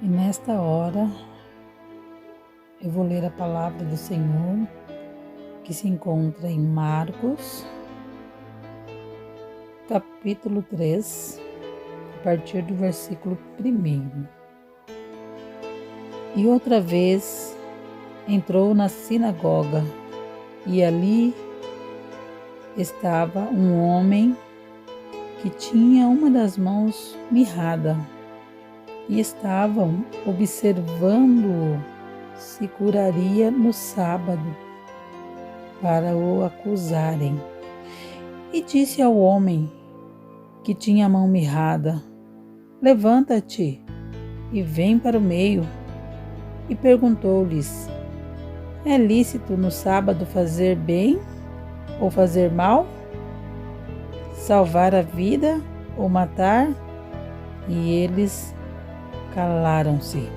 E nesta hora eu vou ler a palavra do Senhor que se encontra em Marcos, capítulo 3, a partir do versículo 1. E outra vez entrou na sinagoga, e ali estava um homem que tinha uma das mãos mirrada, e estavam observando-o se curaria no sábado, para o acusarem. E disse ao homem que tinha a mão mirrada: levanta-te e vem para o meio. E perguntou-lhes: é lícito no sábado fazer bem ou fazer mal? Salvar a vida ou matar? E eles calaram-se.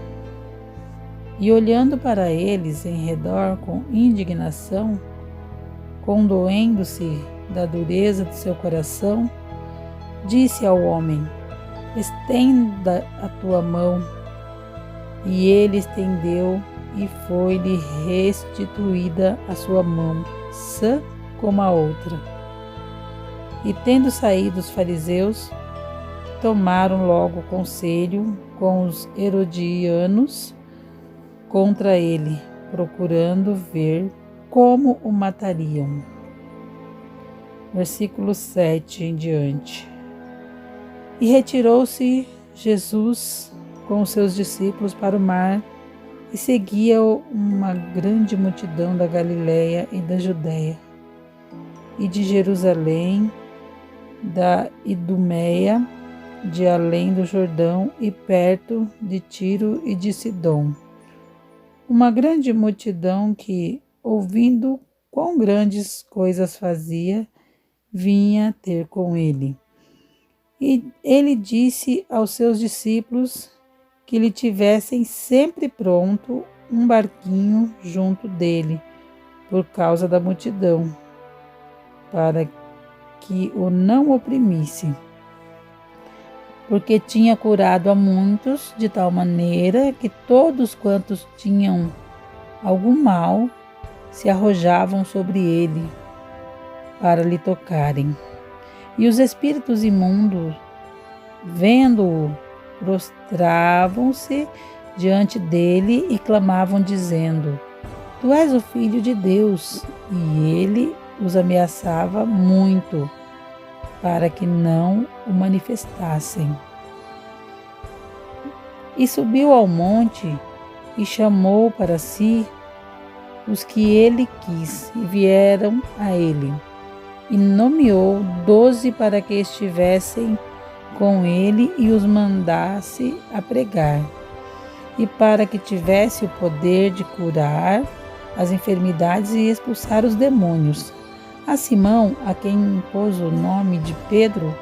E olhando para eles em redor com indignação, condoendo-se da dureza do seu coração, disse ao homem: estenda a tua mão. E ele estendeu, e foi-lhe restituída a sua mão, sã como a outra. E tendo saído os fariseus, tomaram logo conselho com os herodianos contra ele, procurando ver como o matariam. Versículo 7 em diante. E retirou-se Jesus com os seus discípulos para o mar, e seguia-o uma grande multidão da Galiléia e da Judéia, e de Jerusalém, da Idumeia, de além do Jordão e perto de Tiro e de Sidom. Uma grande multidão que, ouvindo quão grandes coisas fazia, vinha ter com ele. E ele disse aos seus discípulos que lhe tivessem sempre pronto um barquinho junto dele, por causa da multidão, para que o não oprimisse, porque tinha curado a muitos de tal maneira que todos quantos tinham algum mal se arrojavam sobre ele para lhe tocarem. E os espíritos imundos, vendo-o, prostravam-se diante dele e clamavam, dizendo: tu és o Filho de Deus. E ele os ameaçava muito, para que não o manifestassem. E subiu ao monte e chamou para si os que ele quis, e vieram a ele. E nomeou 12 para que estivessem com ele e os mandasse a pregar, e para que tivesse o poder de curar as enfermidades e expulsar os demônios. A Simão, a quem pôs o nome de Pedro,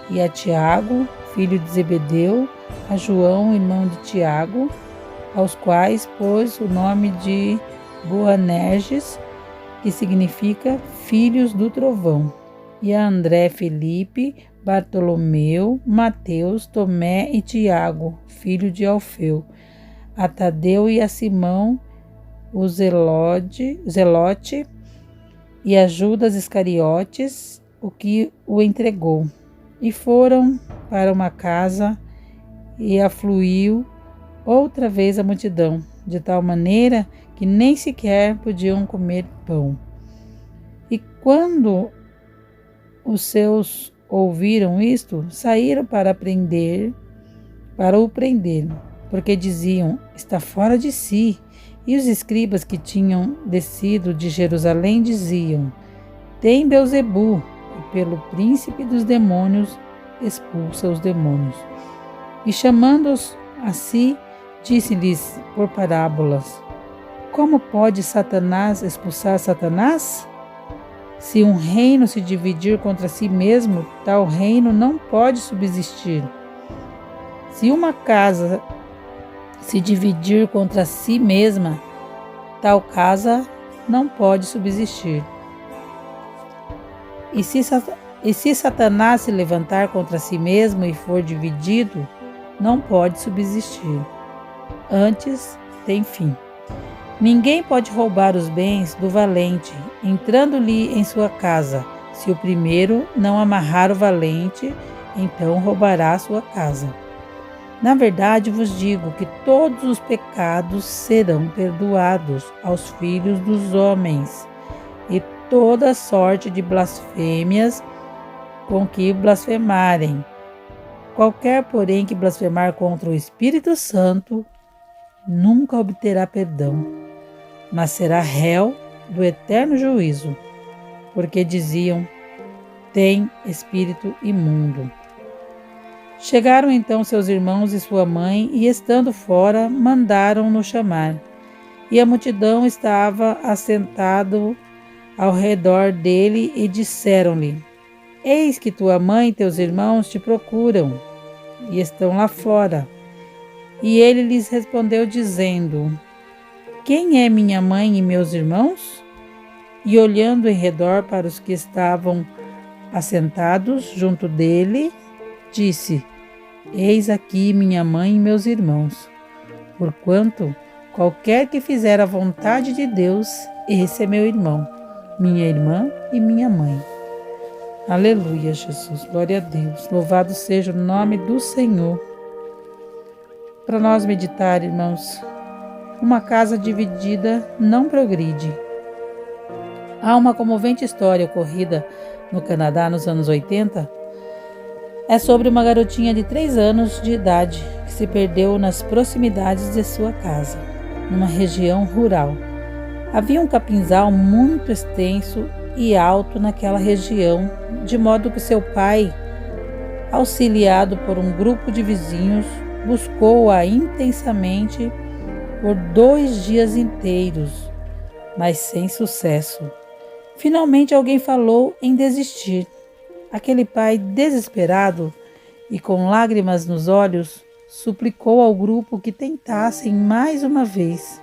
e a Tiago, filho de Zebedeu, a João, irmão de Tiago, aos quais pôs o nome de Boanerges, que significa filhos do trovão, e a André, Felipe, Bartolomeu, Mateus, Tomé e Tiago, filho de Alfeu, a Tadeu e a Simão, o Zelote, e a Judas Iscariotes, o que o entregou. E foram para uma casa, e afluiu outra vez a multidão, de tal maneira que nem sequer podiam comer pão. E quando os seus ouviram isto, saíram para o prender, porque diziam: está fora de si. E os escribas que tinham descido de Jerusalém diziam: tem Belzebu, e pelo príncipe dos demônios expulsa os demônios. E chamando-os a si, disse-lhes por parábolas: como pode Satanás expulsar Satanás? Se um reino se dividir contra si mesmo, tal reino não pode subsistir. Se uma casa se dividir contra si mesma, tal casa não pode subsistir. E se Satanás se levantar contra si mesmo e for dividido, não pode subsistir. antes tem fim. Ninguém pode roubar os bens do valente, entrando-lhe em sua casa. Se o primeiro não amarrar o valente, então roubará sua casa. Na verdade vos digo que todos os pecados serão perdoados aos filhos dos homens, e toda sorte de blasfêmias com que blasfemarem. Qualquer, porém, que blasfemar contra o Espírito Santo, nunca obterá perdão, mas será réu do eterno juízo, porque diziam: tem espírito imundo. Chegaram então seus irmãos e sua mãe, e estando fora, mandaram-no chamar. E a multidão estava assentada ao redor dele, e disseram-lhe: eis que tua mãe e teus irmãos te procuram, e estão lá fora. E ele lhes respondeu dizendo: quem é minha mãe e meus irmãos? E olhando em redor para os que estavam assentados junto dele, disse: eis aqui minha mãe e meus irmãos. Porquanto qualquer que fizer a vontade de Deus, esse é meu irmão, minha irmã e minha mãe. Aleluia, Jesus, glória a Deus, louvado seja o nome do Senhor. Para nós meditar, irmãos, uma casa dividida não progride. Há uma comovente história ocorrida no Canadá nos anos 80. É sobre uma garotinha de 3 anos de idade que se perdeu nas proximidades de sua casa, numa região rural. Havia um capinzal muito extenso e alto naquela região, de modo que seu pai, auxiliado por um grupo de vizinhos, buscou-a intensamente por 2 dias inteiros, mas sem sucesso. Finalmente alguém falou em desistir. Aquele pai, desesperado e com lágrimas nos olhos, suplicou ao grupo que tentassem mais uma vez.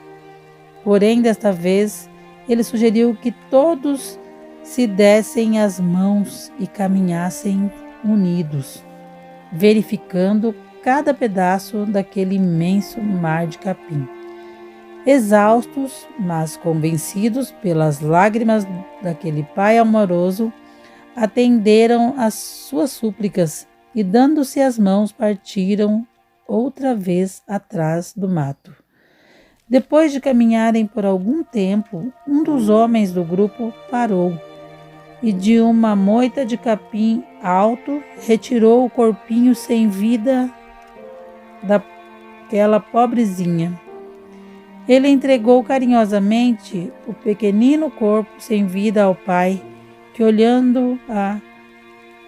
Porém, desta vez, ele sugeriu que todos se dessem as mãos e caminhassem unidos, verificando cada pedaço daquele imenso mar de capim. Exaustos, mas convencidos pelas lágrimas daquele pai amoroso, atenderam às suas súplicas e, dando-se as mãos, partiram outra vez atrás do mato. Depois de caminharem por algum tempo, um dos homens do grupo parou e, de uma moita de capim alto, retirou o corpinho sem vida daquela pobrezinha. Ele entregou carinhosamente o pequenino corpo sem vida ao pai, que, olhando-a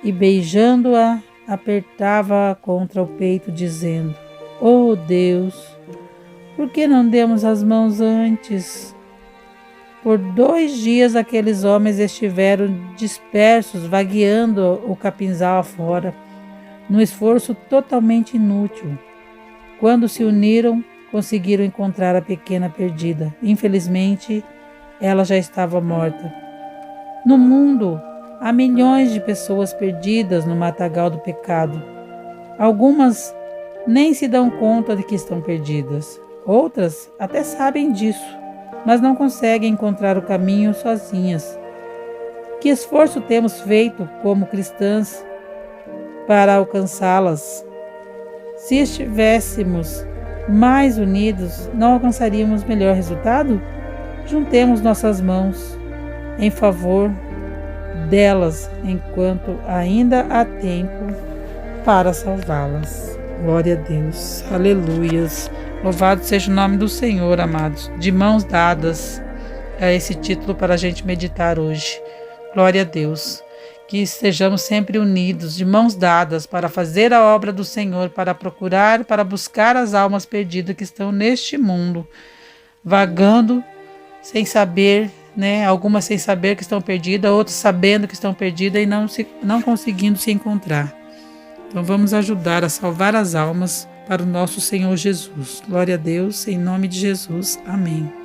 e beijando-a, apertava-a contra o peito, dizendo: oh Deus, por que não demos as mãos antes? Por 2 dias aqueles homens estiveram dispersos, vagueando o capinzal afora, num esforço totalmente inútil. Quando se uniram, conseguiram encontrar a pequena perdida. Infelizmente, ela já estava morta. No mundo, há milhões de pessoas perdidas no matagal do pecado. Algumas nem se dão conta de que estão perdidas. Outras até sabem disso, mas não conseguem encontrar o caminho sozinhas. Que esforço temos feito como cristãs para alcançá-las? Se estivéssemos mais unidos, não alcançaríamos melhor resultado? Juntemos nossas mãos em favor delas, enquanto ainda há tempo para salvá-las. Glória a Deus. Aleluias. Louvado seja o nome do Senhor, amados. De mãos dadas é esse título para a gente meditar hoje. Glória a Deus. Que estejamos sempre unidos, de mãos dadas, para fazer a obra do Senhor, para procurar, para buscar as almas perdidas que estão neste mundo, vagando sem saber, algumas sem saber que estão perdidas, outras sabendo que estão perdidas e não conseguindo se encontrar. Então vamos ajudar a salvar as almas para o nosso Senhor Jesus. Glória a Deus, em nome de Jesus. Amém.